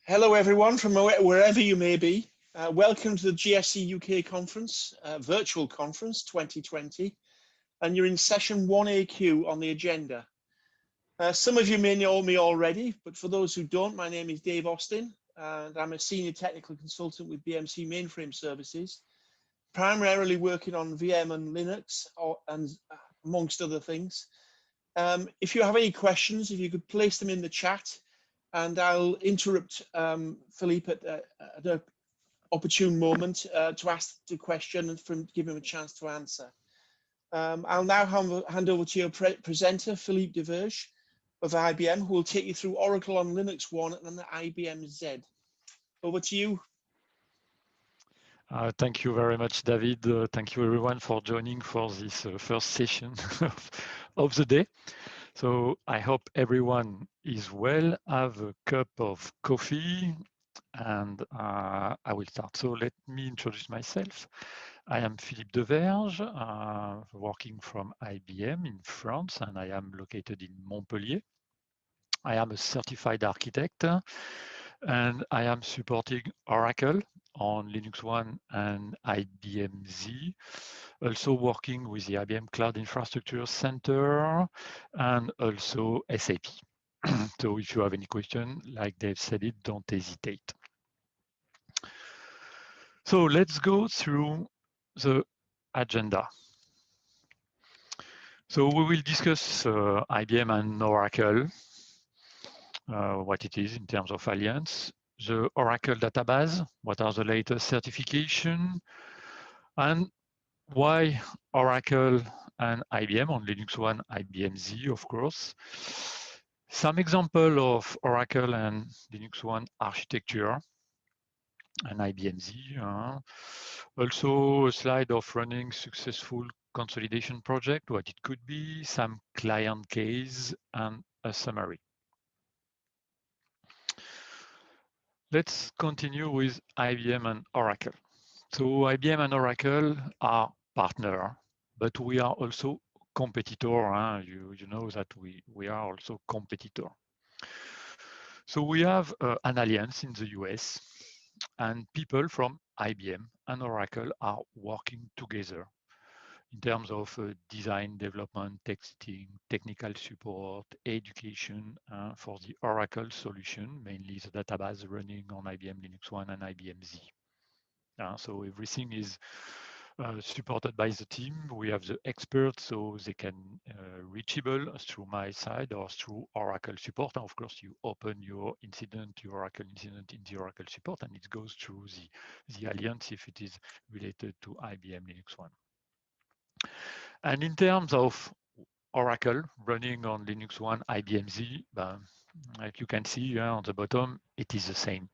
Hello everyone from wherever you may be. Welcome to the GSE UK conference, virtual conference 2020, and you're in session 1AQ on the agenda. Some of you may know me already, but for those who don't, my name is Dave Austin, and I'm a senior technical consultant with BMC Mainframe Services, primarily working on VM and Linux, and amongst other things. If you have any questions, if you could place them in the chat, and I'll interrupt Philippe at an opportune moment to ask the question and give him a chance to answer. I'll now hand over to your presenter, Philippe de Verge of IBM, who will take you through Oracle on Linux One and the IBM Z. Over to you. Thank you very much, David. Thank you everyone for joining for this first session of the day. So I hope everyone is well, have a cup of coffee, and I will start. So let me introduce myself. I am Philippe de Verge, working from IBM in France, and I am located in Montpellier. I am a certified architect, and I am supporting Oracle on Linux One and IBM Z, also working with the IBM Cloud Infrastructure Center and also SAP. So if you have any question, like Dave said it, don't hesitate. So let's go through the agenda. So we will discuss IBM and Oracle, what it is in terms of alliance, the Oracle database, what are the latest certification, and why Oracle and IBM on Linux One, IBM Z, of course. Some example of Oracle and Linux One architecture and IBM Z. Also a slide of running successful consolidation project, what it could be, some client case, and a summary. Let's continue with IBM and Oracle. So IBM and Oracle are partners, but we are also competitor. You know that we are also competitor. So we have an alliance in the US, and people from IBM and Oracle are working together in terms of design, development, testing, technical support, education for the Oracle solution, mainly the database running on IBM Linux One and IBM Z. So everything is supported by the team. We have the experts, so they can reachable through my side or through Oracle support. And of course, you open your incident, your Oracle incident in the Oracle support, and it goes through the alliance if it is related to IBM Linux One. And in terms of Oracle running on Linux One, IBM Z, like you can see on the bottom, it is the same.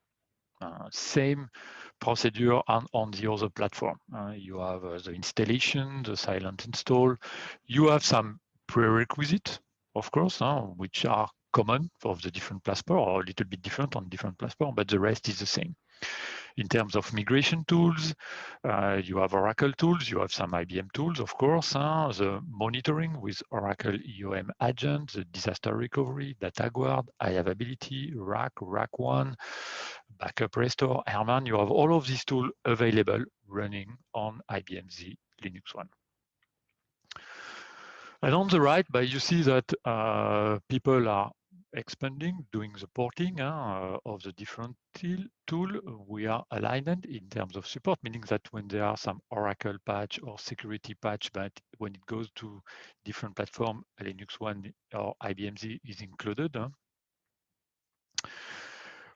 Same procedure on the other platform. You have the installation, the silent install. You have some prerequisites, of course, which are common for the different platform, or a little bit different on different platform, but the rest is the same. In terms of migration tools, you have Oracle tools, you have some IBM tools, of course, the monitoring with Oracle EOM agent, the disaster recovery, data guard, availability, RAC, RAC1, backup restore, Herman, you have all of these tools available running on IBM Z Linux One. And on the right, you see that people are expanding, doing the porting of the different tool. We are aligned in terms of support, meaning that when there are some Oracle patch or security patch, but when it goes to different platform, Linux One or IBM Z is included.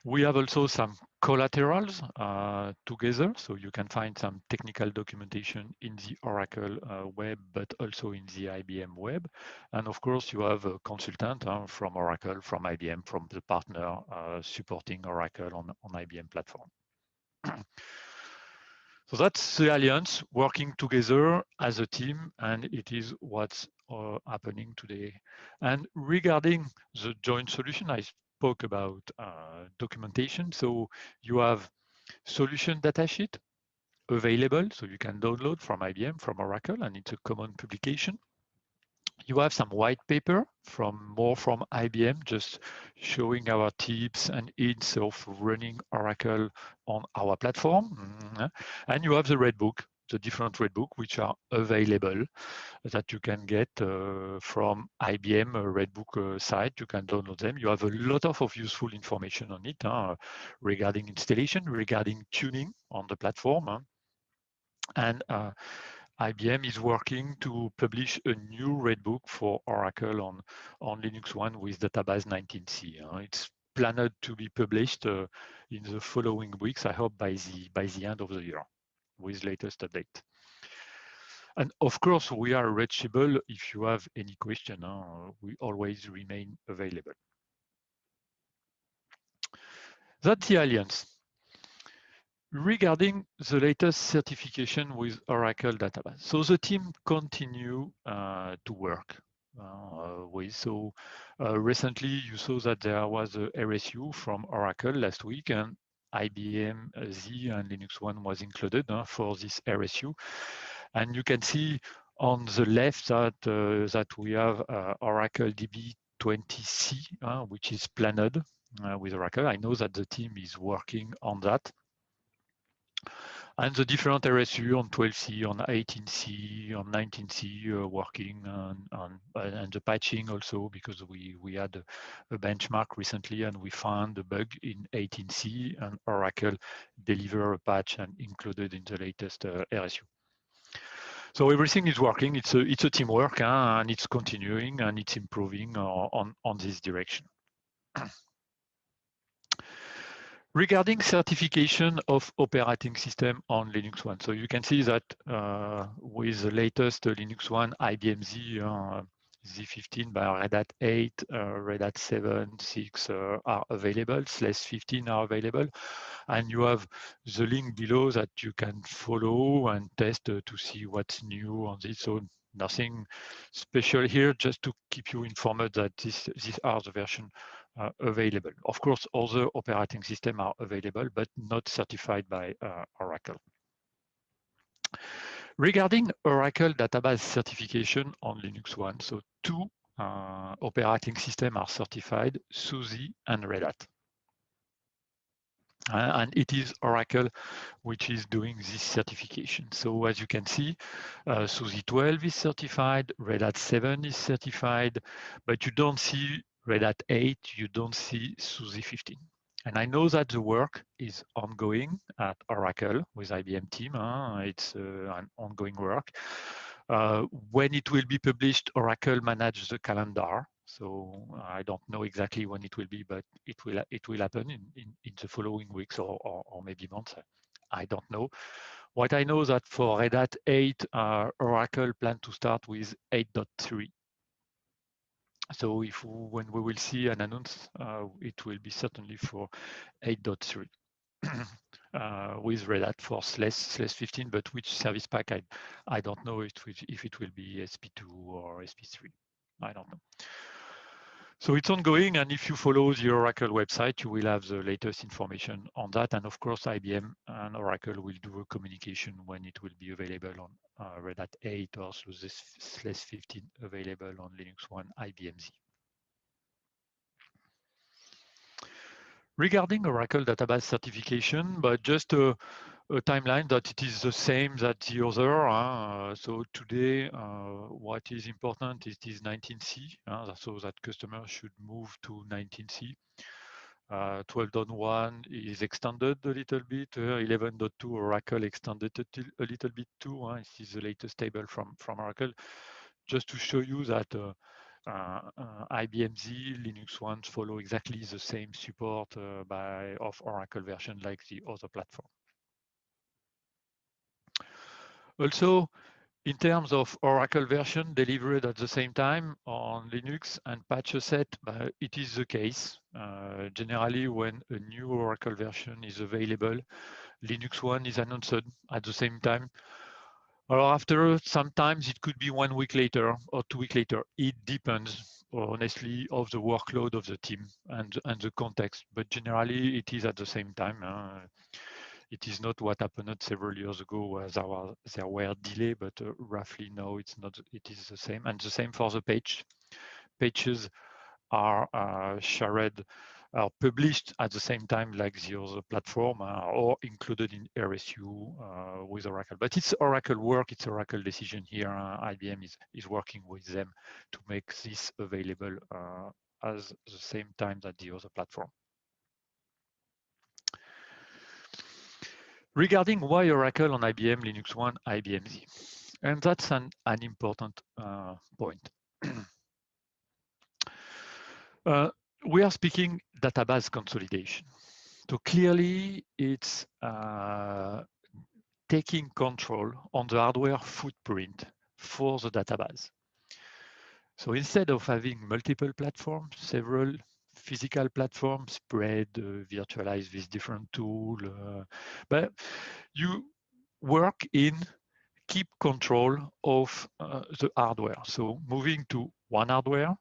We have also some collaterals together, so you can find some technical documentation in the Oracle web, but also in the IBM web. And of course, you have a consultant from Oracle, from IBM, from the partner supporting Oracle on IBM platform. So that's the alliance working together as a team, and it is what's happening today. And regarding the joint solution, I spoke about documentation. So you have solution datasheet available, so you can download from IBM, from Oracle, and it's a common publication. You have some white paper more from IBM, just showing our tips and hints of running Oracle on our platform. And you have the Red Book, the different Red Book, which are available that you can get from IBM Red Book site. You can download them. You have a lot of useful information on it regarding installation, regarding tuning on the platform. And IBM is working to publish a new Red Book for Oracle on Linux One with database 19c. It's planned to be published in the following weeks, I hope by the end of the year, with latest update. And of course, we are reachable if you have any question. We always remain available. That's the Alliance. Regarding the latest certification with Oracle Database, so the team continue to work with. So recently you saw that there was a RSU from Oracle last week, and IBM Z and Linux One was included for this RSU. And you can see on the left that we have Oracle DB 20C, which is planned with Oracle. I know that the team is working on that. And the different RSU on 12C, on 18C, on 19C working on and the patching also, because we had a benchmark recently and we found a bug in 18C, and Oracle deliver a patch and included in the latest RSU. So everything is working. It's a teamwork, and it's continuing and it's improving on this direction. Regarding certification of operating system on Linux One, so you can see that with the latest Linux One IBM Z, Z15 by Red Hat 8, Red Hat 7, 6 are available, /15 are available, and you have the link below that you can follow and test to see what's new on this. So nothing special here, just to keep you informed that these are the version available. Of course, other operating systems are available, but not certified by Oracle. Regarding Oracle database certification on Linux One, so two operating systems are certified, SUSE and Red Hat. And it is Oracle which is doing this certification. So as you can see, SUSE 12 is certified, Red Hat 7 is certified, but you don't see Red Hat 8, you don't see SUSE 15. And I know that the work is ongoing at Oracle with IBM team. It's an ongoing work. When it will be published, Oracle manages the calendar. So I don't know exactly when it will be, but it will happen in the following weeks or maybe months. I don't know. What I know is that for Red Hat 8, Oracle plan to start with 8.3. So when we will see an announce, it will be certainly for 8.3 with Red Hat for /15, but which service pack, I don't know if it will be SP2 or SP3. I don't know. So it's ongoing, and if you follow the Oracle website, you will have the latest information on that. And of course, IBM and Oracle will do a communication when it will be available on Red Hat 8 or this /15 available on Linux One IBM Z. Regarding Oracle database certification, but just a timeline that it is the same that the other. So today, what is important is this 19C, so that customers should move to 19C. 12.1 is extended a little bit. 11.2 Oracle extended a little bit too. This is the latest table from Oracle, just to show you that IBM Z, Linux One follow exactly the same support of Oracle version like the other platform. Also, in terms of Oracle version delivered at the same time on Linux and patch set, it is the case. Generally, when a new Oracle version is available, Linux One is announced at the same time. Or after, sometimes it could be 1 week later or 2 weeks later. It depends, honestly, of the workload of the team and the context. But generally, it is at the same time. It is not what happened several years ago where there were delay, but roughly no, it's not. It is the same, and the same for the page. Pages are shared, are published at the same time like the other platform, or included in RSU with Oracle. But it's Oracle work, it's Oracle decision here. IBM is working with them to make this available at the same time that the other platform. Regarding why Oracle on IBM Linux One, IBM Z, and that's an important point. We are speaking database consolidation. So clearly it's taking control on the hardware footprint for the database. So instead of having multiple platforms, several physical platforms spread, virtualized with different tools, but you work in keep control of the hardware. So moving to one hardware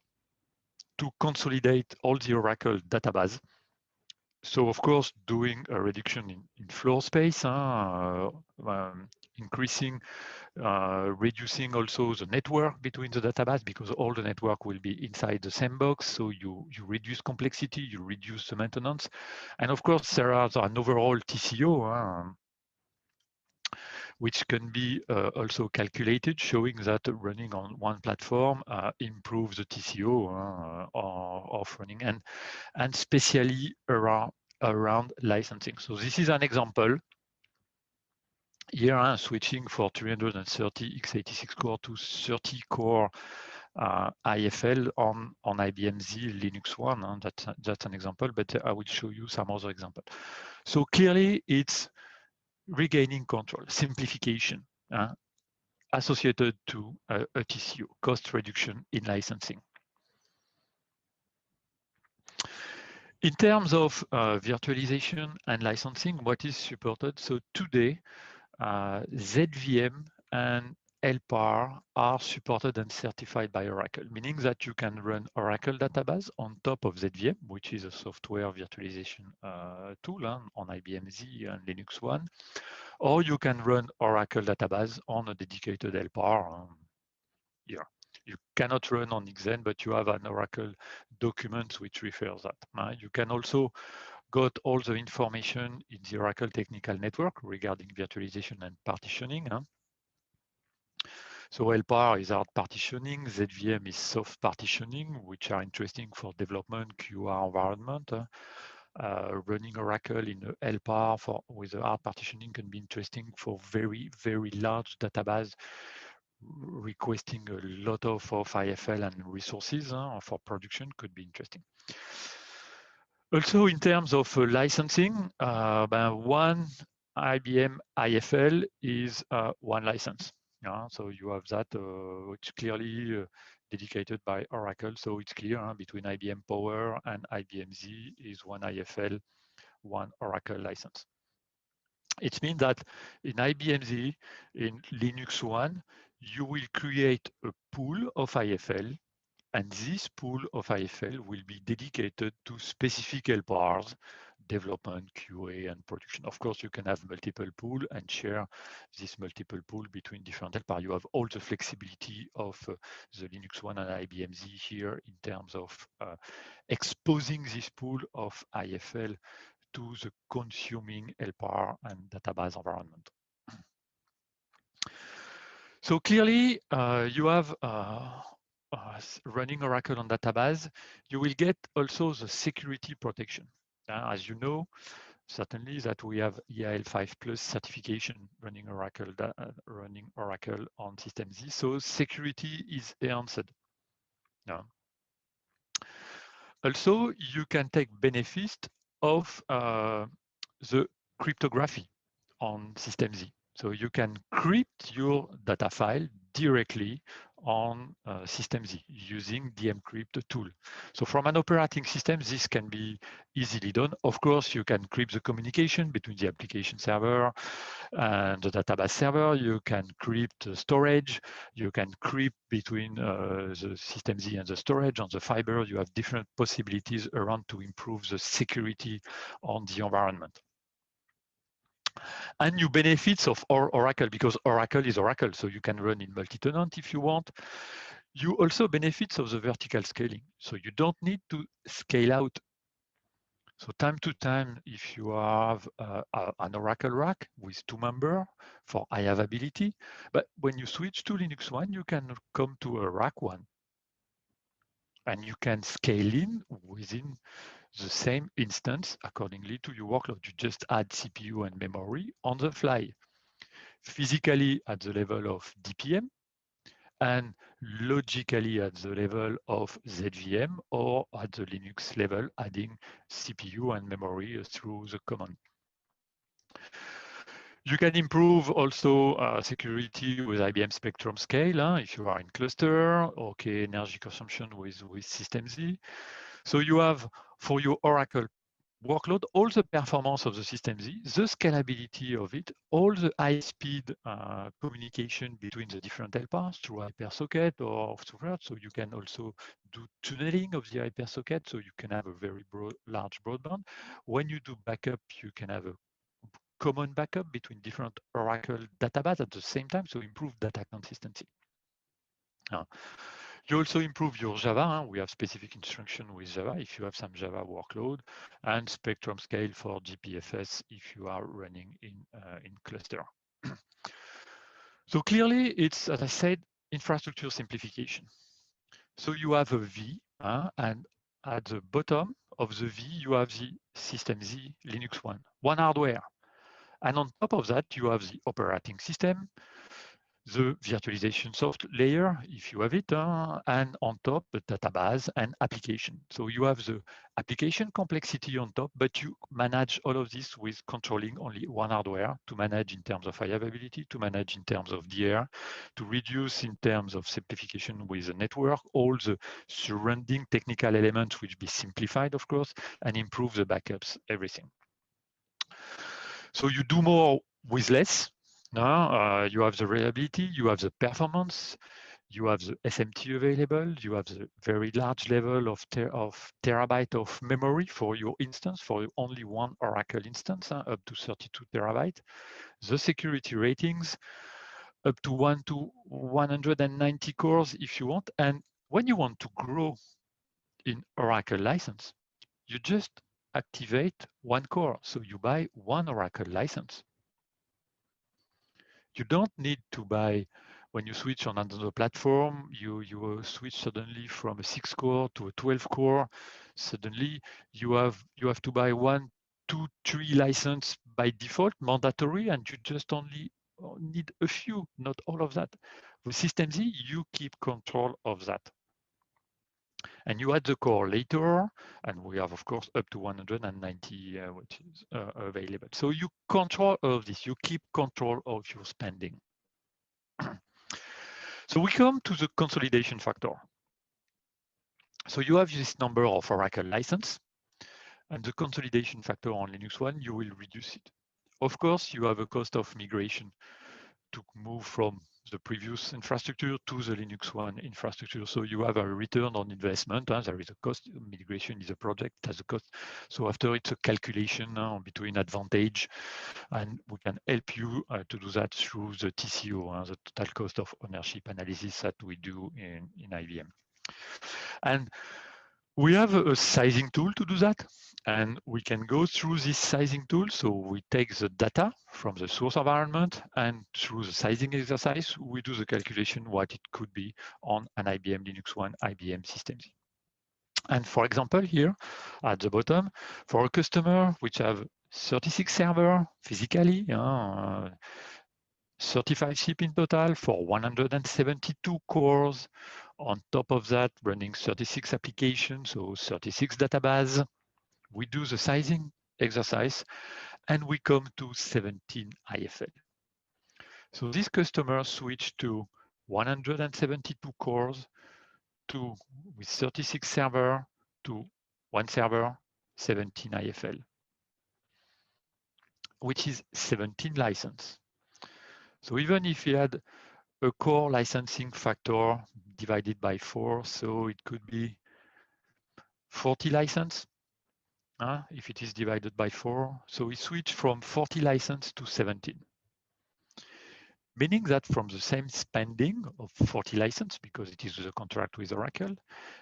to consolidate all the Oracle database. So of course, doing a reduction in floor space, increasing, reducing also the network between the database, because all the network will be inside the same box. So you reduce complexity, you reduce the maintenance. And of course, there is an overall TCO, which can be also calculated, showing that running on one platform improves the TCO of running, and especially around licensing. So this is an example. Here I'm switching for 330 x86 core to 30 core IFL on IBM Z Linux One. That's an example, but I will show you some other example. So clearly it's regaining control, simplification associated to a TCO, cost reduction in licensing. In terms of virtualization and licensing, what is supported? So today, ZVM and LPAR are supported and certified by Oracle, meaning that you can run Oracle database on top of ZVM, which is a software virtualization tool on IBM Z and Linux One, or you can run Oracle database on a dedicated LPAR here. You cannot run on Xen, but you have an Oracle document which refers that. You can also got all the information in the Oracle Technical Network regarding virtualization and partitioning. So LPAR is hard partitioning, ZVM is soft partitioning, which are interesting for development QR environment. Running Oracle in LPAR with a hard partitioning can be interesting for very, very large database requesting a lot of IFL and resources for production could be interesting. Also, in terms of licensing, one IBM IFL is one license. So you have that, which clearly dedicated by Oracle. So it's clear between IBM Power and IBM Z is one IFL, one Oracle license. It means that in IBM Z, in Linux One, you will create a pool of IFL, and this pool of IFL will be dedicated to specific LPARs, development, QA, and production. Of course, you can have multiple pool and share this multiple pool between different LPAR. You have all the flexibility of the Linux One and IBM Z here in terms of exposing this pool of IFL to the consuming LPAR and database environment. So clearly, you have running Oracle on database, you will get also the security protection. As you know, certainly that we have EAL5+ certification running Oracle on System Z. So security is enhanced. Also, you can take benefit of the cryptography on System Z. So you can crypt your data file directly on System Z using the mcrypt tool. So from an operating system, this can be easily done. Of course, you can crypt the communication between the application server and the database server. You can crypt the storage. You can crypt between the System Z and the storage on the fiber. You have different possibilities around to improve the security on the environment. And you benefits of Oracle, because Oracle is Oracle, so you can run in multi-tenant if you want. You also benefits of the vertical scaling, so you don't need to scale out. So time to time, if you have an Oracle rack with 2 members for high availability, but when you switch to Linux One, you can come to a rack 1, and you can scale in within the same instance accordingly to your workload. You just add CPU and memory on the fly, physically at the level of DPM, and logically at the level of ZVM, or at the Linux level, adding CPU and memory through the command. You can improve also security with IBM Spectrum Scale if you are in cluster, okay, energy consumption with systemd. So you have, for your Oracle workload, all the performance of the systemd, the scalability of it, all the high-speed communication between the different helpers through hypersocket or through. So you can also do tunneling of the hypersocket, so you can have a very large broadband. When you do backup, you can have a common backup between different Oracle databases at the same time, so improve data consistency. You also improve your Java. We have specific instruction with Java if you have some Java workload, and Spectrum Scale for GPFS if you are running in cluster. So clearly, it's, as I said, infrastructure simplification. So you have a V, and at the bottom of the V, you have the systemd Linux one hardware. And on top of that, you have the operating system, the virtualization soft layer, if you have it, and on top, the database and application. So you have the application complexity on top, but you manage all of this with controlling only one hardware, to manage in terms of high availability, to manage in terms of DR, to reduce in terms of simplification with the network, all the surrounding technical elements which be simplified, of course, and improve the backups, everything. So you do more with less. You have the reliability, you have the performance, you have the SMT available, you have the very large level of terabyte of memory for your instance, for only one Oracle instance, up to 32 terabyte. The security ratings, up to 190 cores if you want. And when you want to grow in Oracle license, you just activate one core. So you buy one Oracle license. You don't need to buy, when you switch on another platform, you switch suddenly from a 6-core to a 12-core. Suddenly you have to buy 1, 2, 3 license by default, mandatory, and you just only need a few, not all of that. With systemd, you keep control of that. And you add the core later, and we have, of course, up to 190 which is available. So you control all of this. You keep control of your spending. So we come to the consolidation factor. So you have this number of Oracle license, and the consolidation factor on Linux One, you will reduce it. Of course, you have a cost of migration to move from the previous infrastructure to the Linux One infrastructure. So you have a return on investment. There is a cost. Migration is a project, it has a cost. So after it's a calculation between advantage, and we can help you to do that through the TCO, the total cost of ownership analysis that we do in IBM. And we have a sizing tool to do that, and we can go through this sizing tool. So we take the data from the source environment, and through the sizing exercise, we do the calculation what it could be on an IBM Linux One IBM systemd. And for example, here at the bottom, for a customer which have 36 servers physically, 35 chip in total for 172 cores. On top of that, running 36 applications, so 36 database. We do the sizing exercise, and we come to 17 IFL. So this customer switched to 172 cores to with 36 server to 1 server, 17 IFL, which is 17 license. So even if you had a core licensing factor divided by 4, so it could be 40 license. if it is divided by 4. So we switch from 40 license to 17. Meaning that from the same spending of 40 license, because it is the contract with Oracle,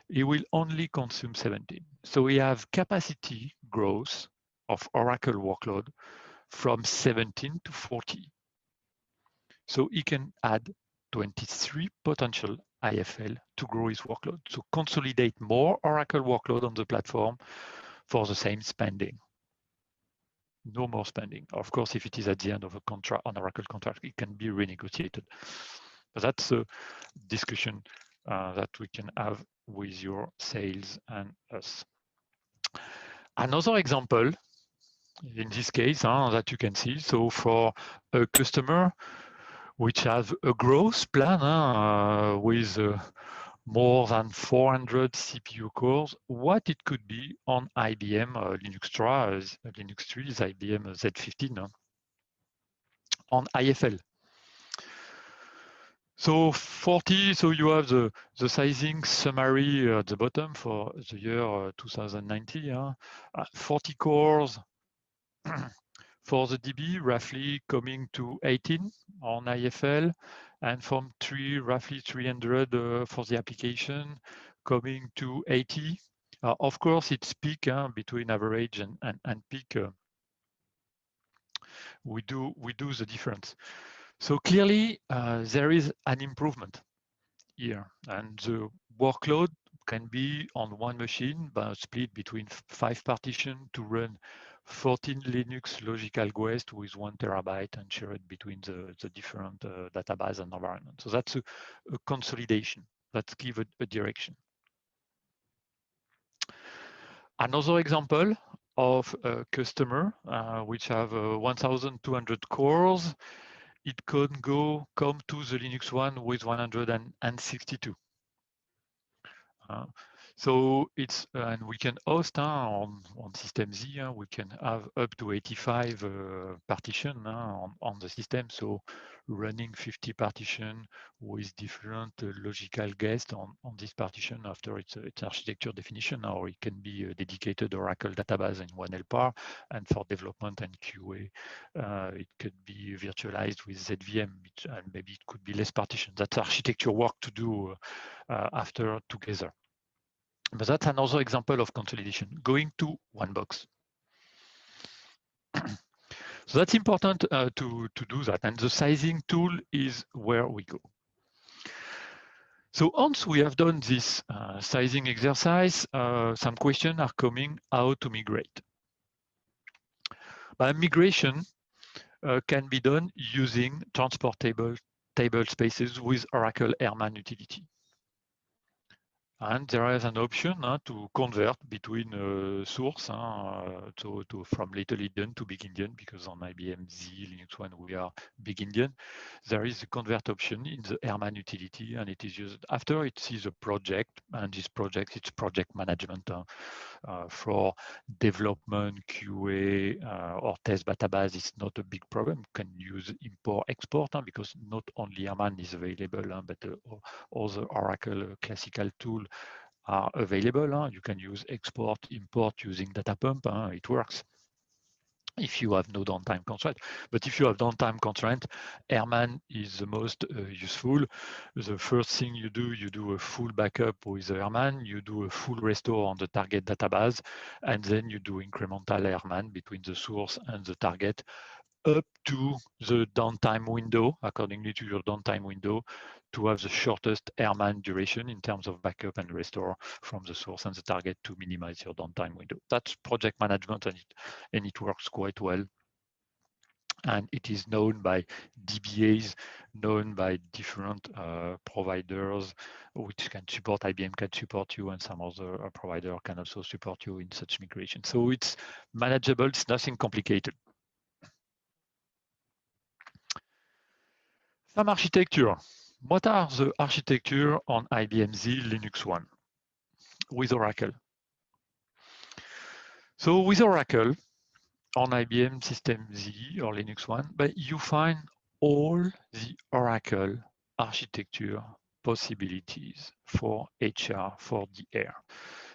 it will only consume 17. So we have capacity growth of Oracle workload from 17 to 40. So he can add 23 potential IFL to grow his workload. So consolidate more Oracle workload on the platform for the same spending. No more spending. Of course, if it is at the end of a contract, an Oracle contract, it can be renegotiated. But that's a discussion that we can have with your sales and us. Another example, in this case, that you can see, so for a customer which has a growth plan with more than 400 CPU cores, what it could be on IBM Linux 3 is IBM Z15 on IFL. So 40, so you have the sizing summary at the bottom for the year 2019. 40 cores for the DB, roughly coming to 18 on IFL, and from roughly 300 for the application, coming to 80. Of course, it's peak between average and peak. We do the difference. So clearly, there is an improvement here, and the workload can be on one machine, but split between 5 partitions to run 14 Linux logical guests with 1 terabyte and shared between the different database and environment. So that's a consolidation that gives a direction. Another example of a customer which have 1,200 cores, it can come to the Linux one with 162. So it's and we can host on system Z. We can have up to 85 partition on the system. So running 50 partition with different logical guests on this partition after its architecture definition, or it can be a dedicated Oracle database in one LPAR, and for development and QA, it could be virtualized with ZVM, and maybe it could be less partition. That's architecture work to do after together. But that's another example of consolidation, going to one box. So that's important to do that. And the sizing tool is where we go. So once we have done this sizing exercise, some questions are coming: how to migrate? Migration can be done using transportable table spaces with Oracle Airman utility. And there is an option to convert between source, from Little Endian to Big Endian, because on IBM Z Linux One we are Big Endian. There is a convert option in the Airman utility, and it is used after it sees a project, and this project, it's project management for development, QA, or test database. It's not a big problem. You can use import, export, because not only Airman is available, but other Oracle classical tools are available. You can use export, import using Datapump. It works if you have no downtime constraint. But if you have downtime constraint, Airman is the most useful. The first thing you do a full backup with Airman, you do a full restore on the target database, and then you do incremental Airman between the source and the target up to the downtime window, accordingly to your downtime window, to have the shortest Airman duration in terms of backup and restore from the source and the target to minimize your downtime window. That's project management, and it works quite well. And it is known by DBAs, known by different providers, which can support. IBM can support you, and some other provider can also support you in such migration. So it's manageable, it's nothing complicated. Some architecture. What are the architecture on IBM Z Linux One with Oracle? So with Oracle on IBM System Z or Linux One, but you find all the Oracle architecture possibilities for HR, for DR.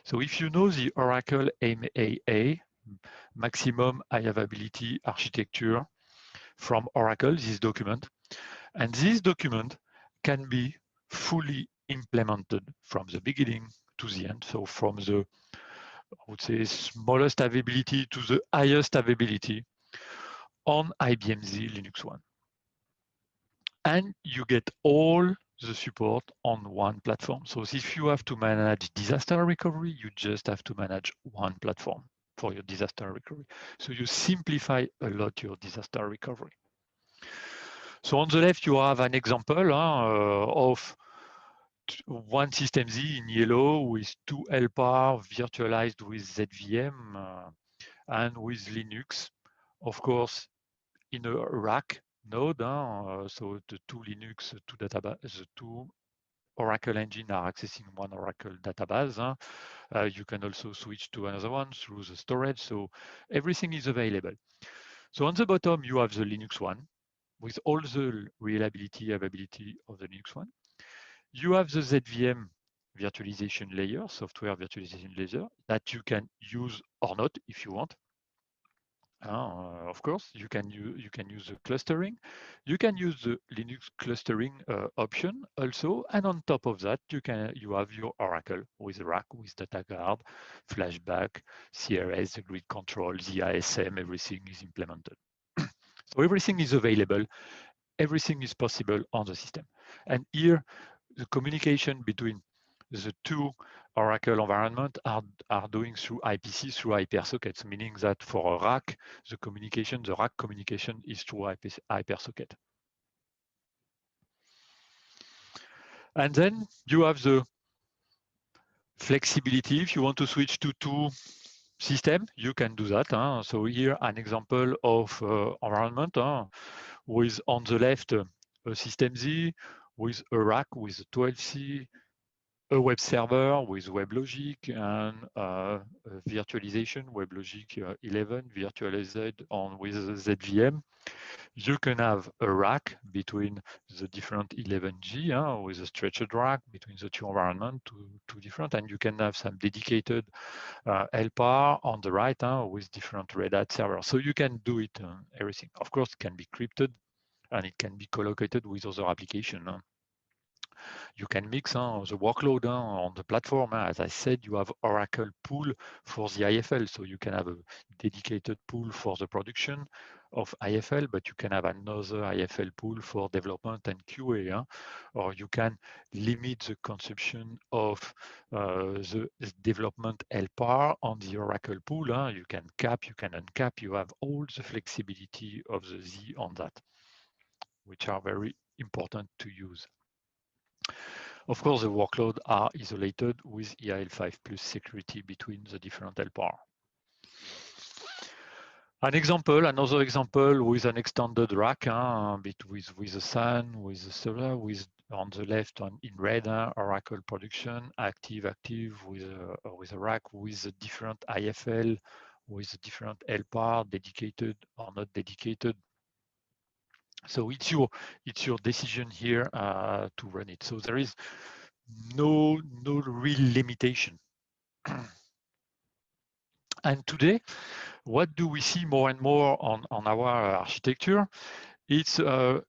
So if you know the Oracle MAA, maximum high availability architecture from Oracle, this document. And this document can be fully implemented from the beginning to the end. So from the, I would say, smallest availability to the highest availability on IBM Z Linux One. And you get all the support on one platform. So if you have to manage disaster recovery, you just have to manage one platform for your disaster recovery. So you simplify a lot your disaster recovery. So on the left, you have an example of one system Z in yellow with 2 LPAR virtualized with ZVM and with Linux, of course, in a rack node. So the two Linux, two database, the two Oracle engine are accessing one Oracle database. You can also switch to another one through the storage. So everything is available. So on the bottom, you have the Linux one with all the reliability, availability of the Linux one. You have the ZVM virtualization layer, software virtualization layer that you can use or not if you want. Of course, you can use the clustering. You can use the Linux clustering option also, and on top of that, you have your Oracle with rack, with data guard, flashback, CRS, the grid control, the ISM, everything is implemented. So everything is available, everything is possible on the system. And here, the communication between the two Oracle environment are doing through IPC, through hypersockets, meaning that for a rack, the rack communication is through hypersocket. And then you have the flexibility. If you want to switch to two systems, you can do that. So here, an example of environment with, on the left, a system Z with a rack with a 12C, a web server with WebLogic and virtualization, WebLogic 11 virtualized on with ZVM. You can have a rack between the different 11G with a stretched rack between the two environments, two different, and you can have some dedicated LPAR on the right with different Red Hat servers. So you can do it, everything. Of course, it can be crypted and it can be collocated with other applications. You can mix the workload on the platform. As I said, you have Oracle pool for the IFL. So you can have a dedicated pool for the production of IFL, but you can have another IFL pool for development and QA. Or you can limit the consumption of the development LPAR on the Oracle pool. You can cap, you can uncap. You have all the flexibility of the Z on that, which are very important to use. Of course, the workloads are isolated with EAL5 plus security between the different LPAR. Another example with an extended rack with the SAN, with the server, with on the left in red, Oracle production, active with a rack with a different IFL, with a different LPAR, dedicated or not dedicated. So it's your decision here to run it. So there is no real limitation. And today, what do we see more and more on our architecture? It's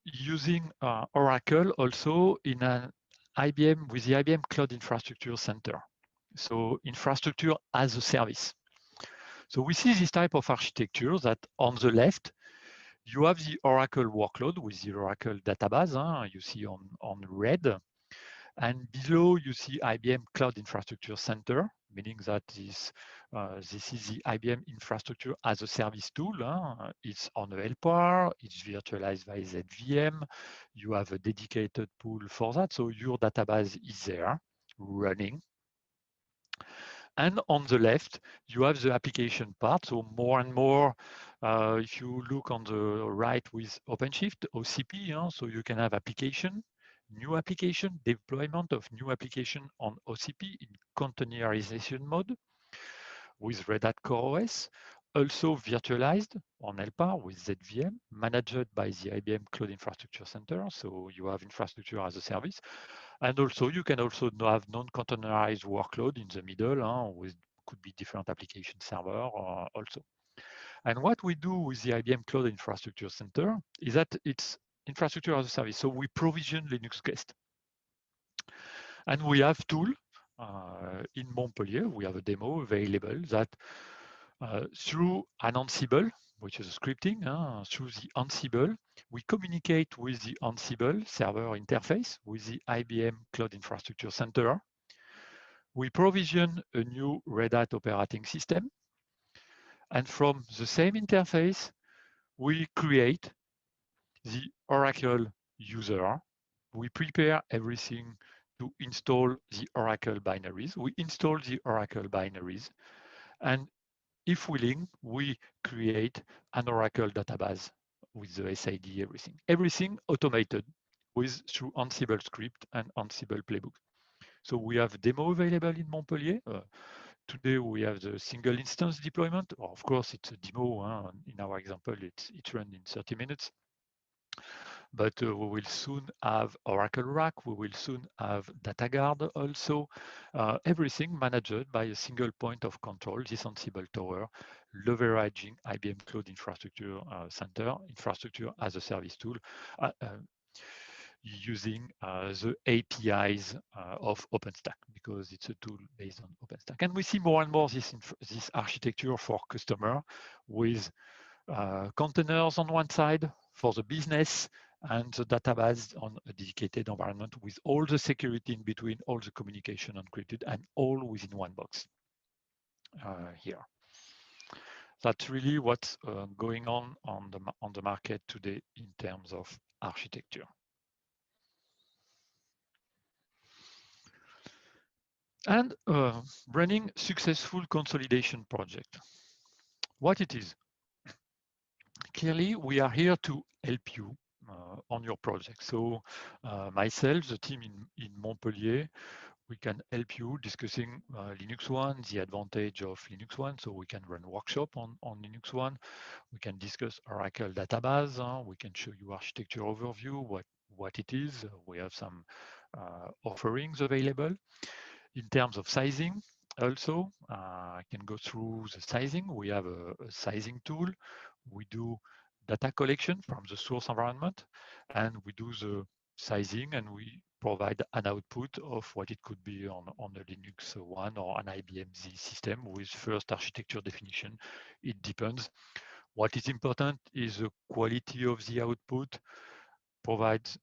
using Oracle also in an IBM with the IBM Cloud Infrastructure Center. So infrastructure as a service. So we see this type of architecture that on the left, you have the Oracle workload with the Oracle database, you see on red. And below, you see IBM Cloud Infrastructure Center, meaning that this is the IBM Infrastructure as a Service tool. It's on a LPAR, it's virtualized by ZVM. You have a dedicated pool for that. So your database is there running. And on the left, you have the application part. So more and more, if you look on the right with OpenShift, OCP, so you can have new application, deployment of new application on OCP in containerization mode with Red Hat CoreOS, also virtualized on LPAR with ZVM, managed by the IBM Cloud Infrastructure Center. So you have infrastructure as a service. And also, you can also have non-containerized workload in the middle with could be different application server also. And what we do with the IBM Cloud Infrastructure Center is that it's infrastructure as a service. So we provision Linux guest. And we have tool in Montpellier. We have a demo available that through an Ansible, which is a scripting, through the Ansible, we communicate with the Ansible server interface with the IBM Cloud Infrastructure Center. We provision a new Red Hat operating system. And from the same interface, we create the Oracle user. We prepare everything to install the Oracle binaries. We install the Oracle binaries. And if willing, we create an Oracle database with the SID, everything automated through Ansible script and Ansible playbook. So we have a demo available in Montpellier. Today we have the single instance deployment. Of course, it's a demo. In our example, it's run in 30 minutes. But we will soon have Oracle RAC. We will soon have DataGuard also. Everything managed by a single point of control, this Ansible tower, leveraging IBM Cloud Infrastructure Center, infrastructure as a service tool, using the APIs of OpenStack, because it's a tool based on OpenStack. And we see more and more this architecture for customer with containers on one side for the business and the database on a dedicated environment with all the security in between, all the communication encrypted, and all within one box here. That's really what's going on the market today in terms of architecture. And running successful consolidation project. What it is? Clearly, we are here to help you on your project. So myself, the team in Montpellier, we can help you discussing Linux One, the advantage of Linux One. So we can run workshop on Linux One. We can discuss Oracle database. We can show you architecture overview, what it is. We have some offerings available. In terms of sizing, also, I can go through the sizing. We have a sizing tool. We do data collection from the source environment, and we do the sizing, and we provide an output of what it could be on a Linux One or an IBM Z system with first architecture definition. It depends. What is important is the quality of the output, provides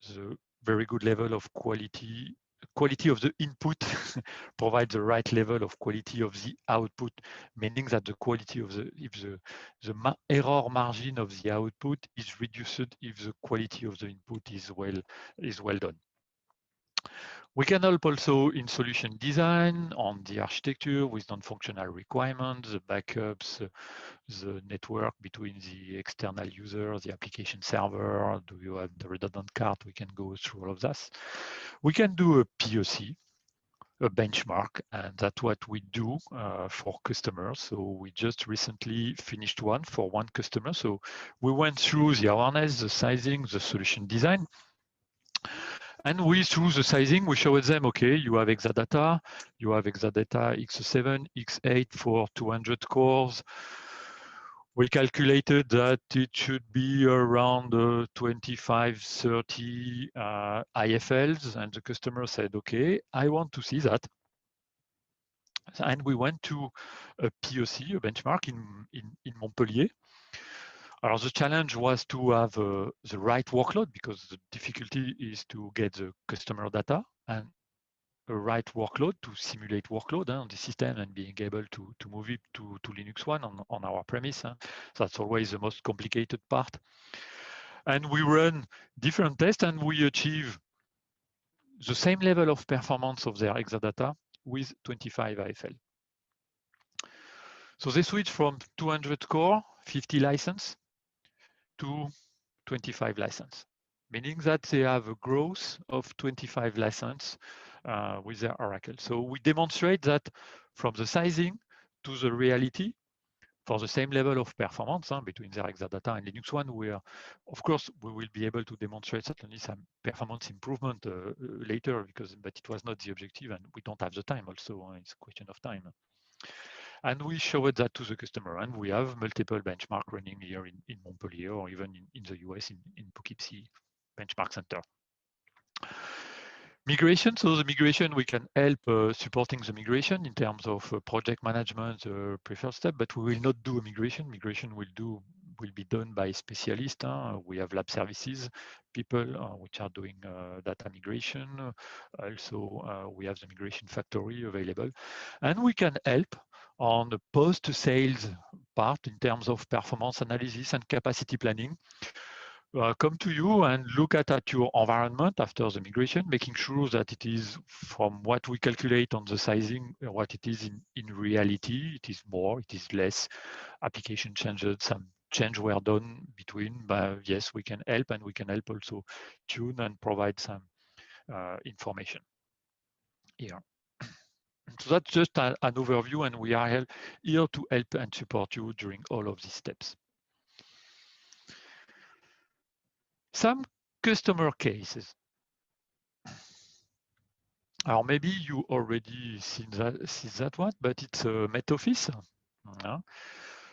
the very good level of quality of the input provides the right level of quality of the output, meaning that the quality of the error margin of the output is reduced if the quality of the input is well done. We can help also in solution design on the architecture with non-functional requirements, the backups, the network between the external user, the application server. Do you have the redundant card? We can go through all of that. We can do a POC, a benchmark, and that's what we do for customers. So we just recently finished one for one customer. So we went through the awareness, the sizing, the solution design. And through the sizing, we showed them, okay, you have Exadata X7, X8 for 200 cores. We calculated that it should be around 25, 30 IFLs, and the customer said, okay, I want to see that. And we went to a POC, a benchmark in Montpellier. The challenge was to have the right workload, because the difficulty is to get the customer data and a right workload to simulate workload on the system and being able to move it to Linux One on our premise. So that's always the most complicated part. And we run different tests, and we achieve the same level of performance of their Exadata with 25 IFL. So they switch from 200 core, 50 license, to 25 license, meaning that they have a growth of 25 license with their Oracle. So we demonstrate that from the sizing to the reality, for the same level of performance between their Exadata and Linux One, of course, we will be able to demonstrate certainly some performance improvement later, but it was not the objective, and we don't have the time also. It's a question of time. And we showed that to the customer, and we have multiple benchmark running here in Montpellier or even in the US in Poughkeepsie Benchmark Center. Migration, so the migration, we can help supporting the migration in terms of project management, preferred step, but we will not do a migration. Migration will be done by specialists. We have lab services people which are doing data migration. Also, we have the migration factory available, and we can help on the post-sales part in terms of performance analysis and capacity planning. Come to you and look at your environment after the migration, making sure that it is from what we calculate on the sizing, what it is in reality. It is more, it is less. Application changes, some change were done between, but yes, we can help, and we can help also tune and provide some information here. So that's just an overview, and we are here to help and support you during all of these steps. Some customer cases. Or maybe you already seen that one, but it's a Met Office.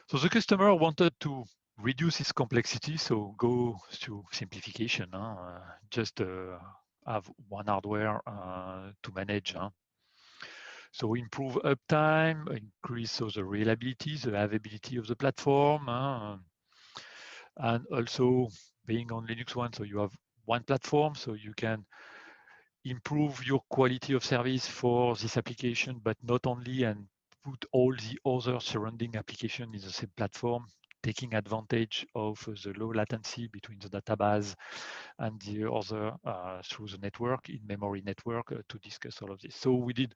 So the customer wanted to reduce its complexity, so go through simplification. Just have one hardware to manage. So improve uptime, increase the reliability, the availability of the platform, and also being on Linux One, so you have one platform, so you can improve your quality of service for this application, but not only, and put all the other surrounding application in the same platform, taking advantage of the low latency between the database and the other through the network, in memory network, to discuss all of this. So we did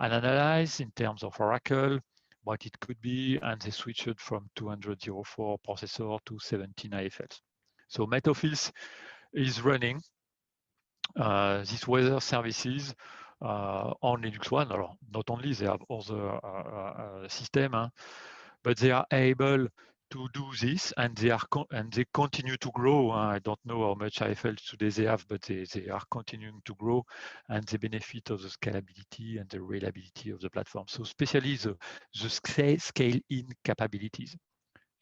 an analysis in terms of Oracle, what it could be, and they switched from 200.04 processor to 17 IFLs. So Met Office is running these weather services on Linux One. Or not only they have other system, but they are able to do this, and they continue to grow. I don't know how much IFL today they have, but they are continuing to grow, and they benefit of the scalability and the reliability of the platform. So especially the scale-in capabilities.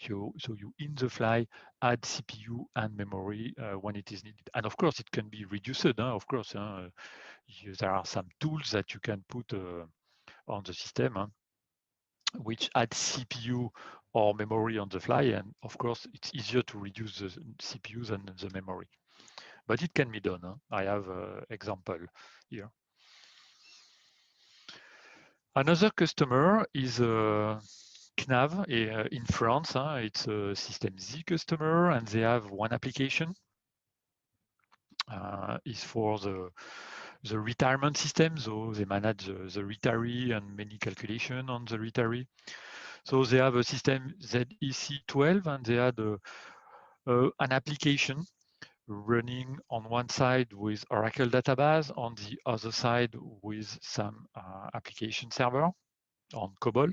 So you in the fly add CPU and memory when it is needed. And of course, it can be reduced. Of course, there are some tools that you can put on the system which add CPU or memory on the fly. And of course, it's easier to reduce the CPUs and the memory. But it can be done. I have an example here. Another customer is CNAV in France. It's a System Z customer, and they have one application. Is for the retirement system. So they manage the retiree and many calculation on the retiree. So they have a system ZEC12, and they had an application running on one side with Oracle database, on the other side with some application server on COBOL.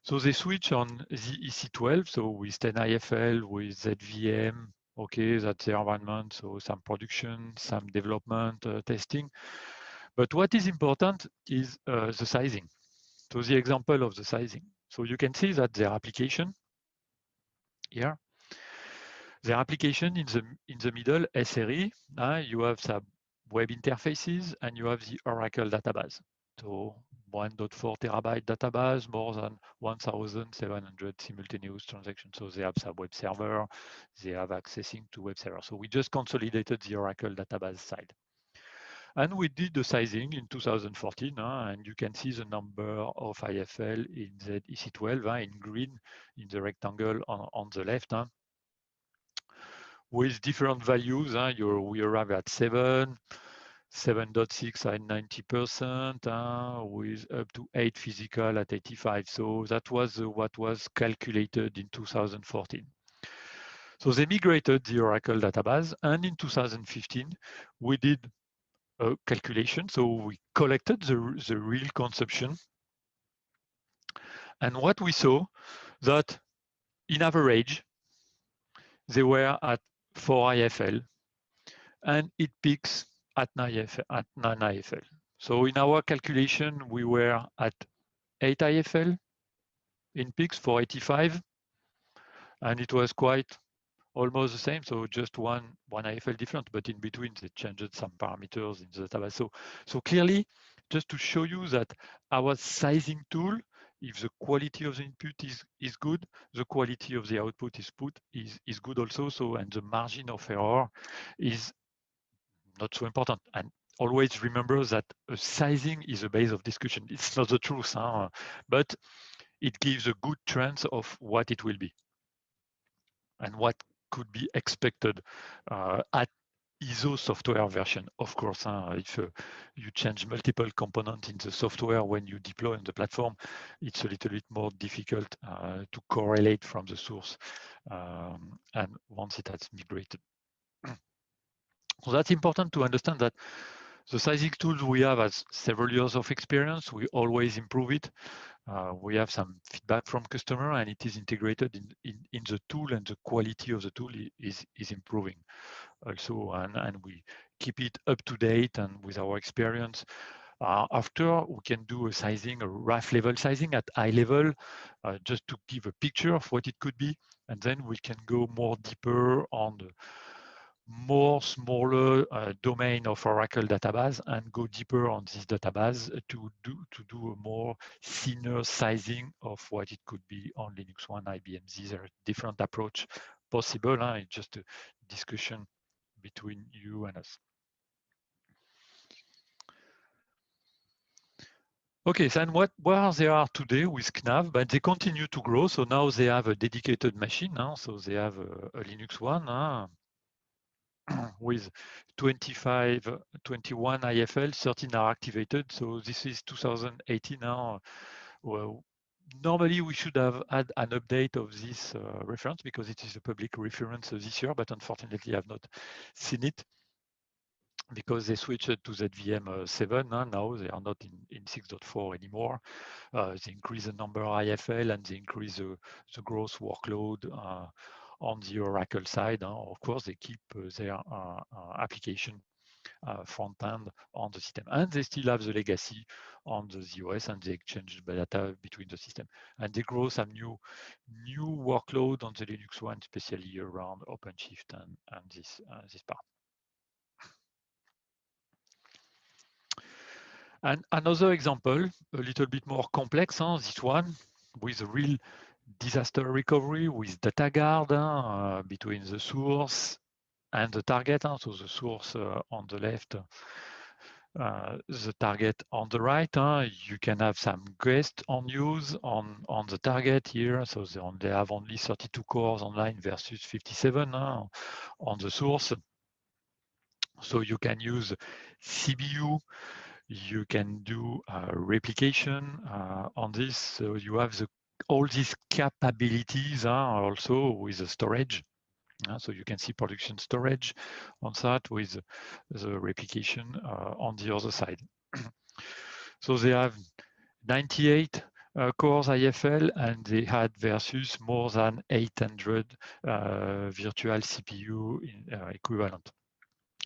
So they switch on the EC12, so with 10 IFL, with ZVM, okay, that's the environment, so some production, some development, testing. But what is important is the sizing. So the example of the sizing. So you can see that their application here, their application in the middle, SRE, you have some web interfaces, and you have the Oracle database. So 1.4 terabyte database, more than 1,700 simultaneous transactions. So they have some web server, they have accessing to web server. So we just consolidated the Oracle database side. And we did the sizing in 2014, and you can see the number of IFL in the EC12 in green in the rectangle on the left. With different values, we arrive at 7, 7.6 at 90%, with up to 8 physical at 85. So that was what was calculated in 2014. So they migrated the Oracle database, and in 2015, we did a calculation. So we collected the real consumption. And what we saw that in average, they were at 4 IFL, and it peaks at 9 IFL. So in our calculation, we were at 8 IFL in peaks for 85, and it was quite almost the same, so just one IFL different, but in between they changed some parameters in the database. So clearly, just to show you that our sizing tool, if the quality of the input is good, the quality of the output is good also. So, and the margin of error is not so important. And always remember that sizing is a base of discussion. It's not the truth, but it gives a good trend of what it will be and what could be expected at ISO software version. Of course, if you change multiple components in the software when you deploy on the platform, it's a little bit more difficult to correlate from the source and once it has migrated. So that's important to understand that the sizing tools we have has several years of experience. We always improve it. We have some feedback from customer, and it is integrated in the tool, and the quality of the tool is improving also, and we keep it up to date and with our experience. After, we can do a sizing, a rough level sizing at eye level, just to give a picture of what it could be, and then we can go more deeper on the more smaller domain of Oracle database and go deeper on this database to do a more senior sizing of what it could be on Linux One, IBM. These are different approach possible. It's just a discussion between you and us. Okay, so and where they are today with KNAV, but they continue to grow. So now they have a dedicated machine. So they have a Linux One. With 25, 21 IFL, 13 are activated. So this is 2018 now. Well, normally we should have had an update of this reference because it is a public reference this year, but unfortunately I have not seen it because they switched to ZVM 7. Now they are not in 6.4 anymore. They increase the number of IFL and they increase the gross workload on the Oracle side. Of course, they keep their application front end on the system, and they still have the legacy on the ZOS, and they exchange data between the system, and they grow some new workload on the Linux One, especially around OpenShift and this part. And another example, a little bit more complex, this one with a real disaster recovery with DataGuard between the source and the target. So the source on the left, the target on the right. You can have some guest on use on the target here. So they have only 32 cores online versus 57 on the source. So you can use CBU. You can do replication on this. So you have all these capabilities also with the storage. So you can see production storage on that with the replication on the other side. So they have 98 cores IFL, and they had versus more than 800 virtual CPU equivalent.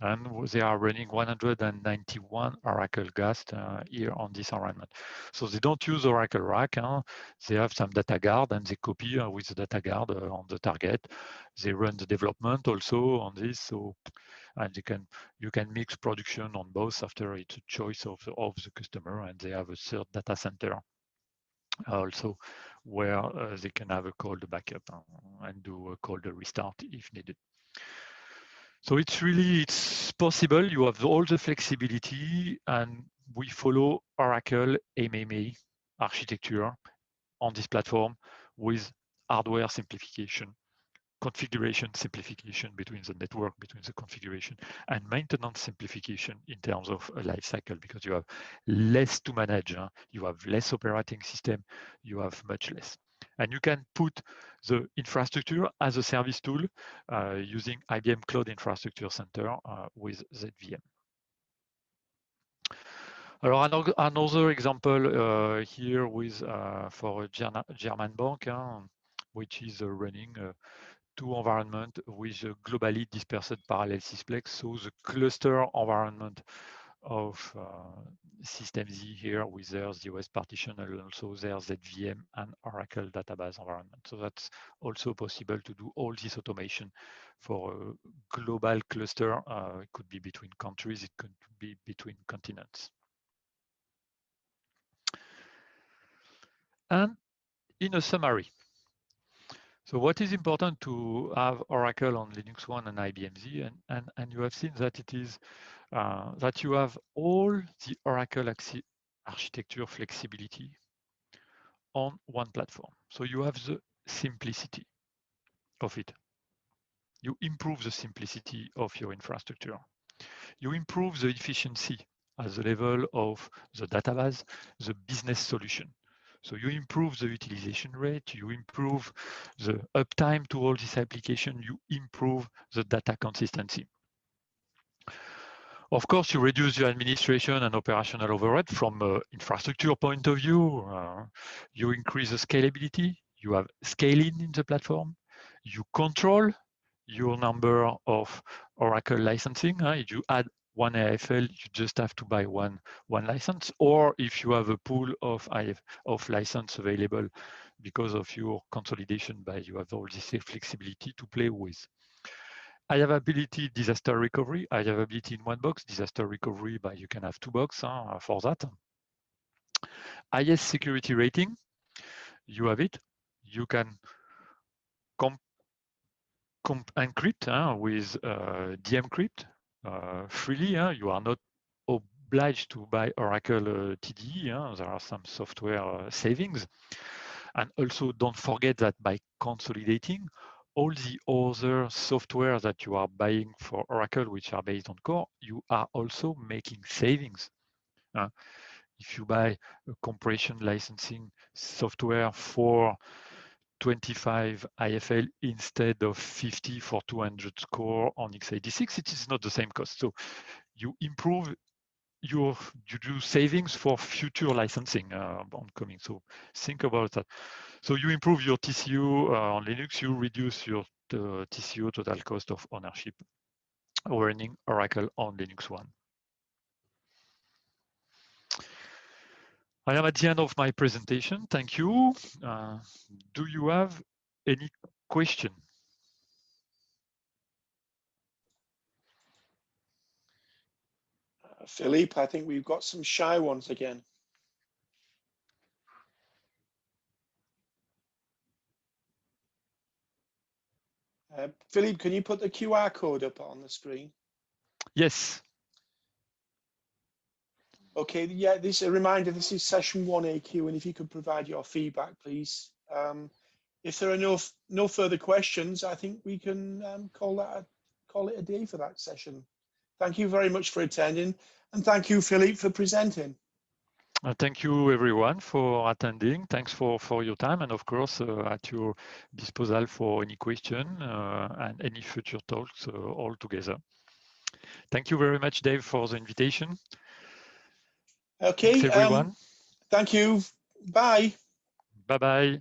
And they are running 191 Oracle Gast here on this environment. So they don't use Oracle RAC. They have some DataGuard, and they copy with the DataGuard on the target. They run the development also on this. So, and you can mix production on both after it's a choice of the customer, and they have a third data center also where they can have a cold backup and do a cold restart if needed. So it's possible. You have all the flexibility, and we follow Oracle MMA architecture on this platform with hardware simplification, configuration simplification between the network, between the configuration, and maintenance simplification in terms of a life cycle, because you have less to manage. You have less operating system. You have much less. And you can put the infrastructure as a service tool using IBM Cloud Infrastructure Center with ZVM. Another example here with for a German bank, which is running two environment with a globally dispersed parallel sysplex. So the cluster environment of systemz here with their ZOS partition and also their ZVM and Oracle database environment. So that's also possible to do all this automation for a global cluster. It could be between countries, it could be between continents. And in a summary, so what is important to have Oracle on Linux One and IBM Z, and you have seen that it is that you have all the Oracle architecture flexibility on one platform. So you have the simplicity of it. You improve the simplicity of your infrastructure. You improve the efficiency at the level of the database, the business solution. So you improve the utilization rate, you improve the uptime to all this application, you improve the data consistency. Of course, you reduce your administration and operational overhead from an infrastructure point of view. You increase the scalability, you have scaling in the platform, you control your number of Oracle licensing. If you add one AFL, you just have to buy one license, or if you have a pool of license available because of your consolidation you have all this flexibility to play with. I have ability disaster recovery. I have ability in one box, disaster recovery, you can have two boxes for that. IS security rating, you have it. You can encrypt with dmcrypt freely. You are not obliged to buy Oracle TDE. There are some software savings. And also don't forget that by consolidating all the other software that you are buying for Oracle, which are based on core, you are also making savings. If you buy a compression licensing software for 25 IFL instead of 50 for 200 core on x86, it is not the same cost. So you improve you do savings for future licensing oncoming. So think about that. So you improve your TCO on Linux, you reduce your TCO, total cost of ownership, running Oracle on Linux One. I am at the end of my presentation. Thank you. Do you have any question? Philippe, I think we've got some shy ones again. Philippe, can you put the QR code up on the screen? Yes. Okay, yeah, this is a reminder, this is session 1AQ, and if you could provide your feedback, please. If there are no further questions, I think we can call it a day for that session. Thank you very much for attending, and thank you, Philippe, for presenting. Thank you, everyone, for attending. Thanks for your time, and of course, at your disposal for any question and any future talks all together. Thank you very much, Dave, for the invitation. Okay, thanks, everyone. Thank you. Bye. Bye-bye.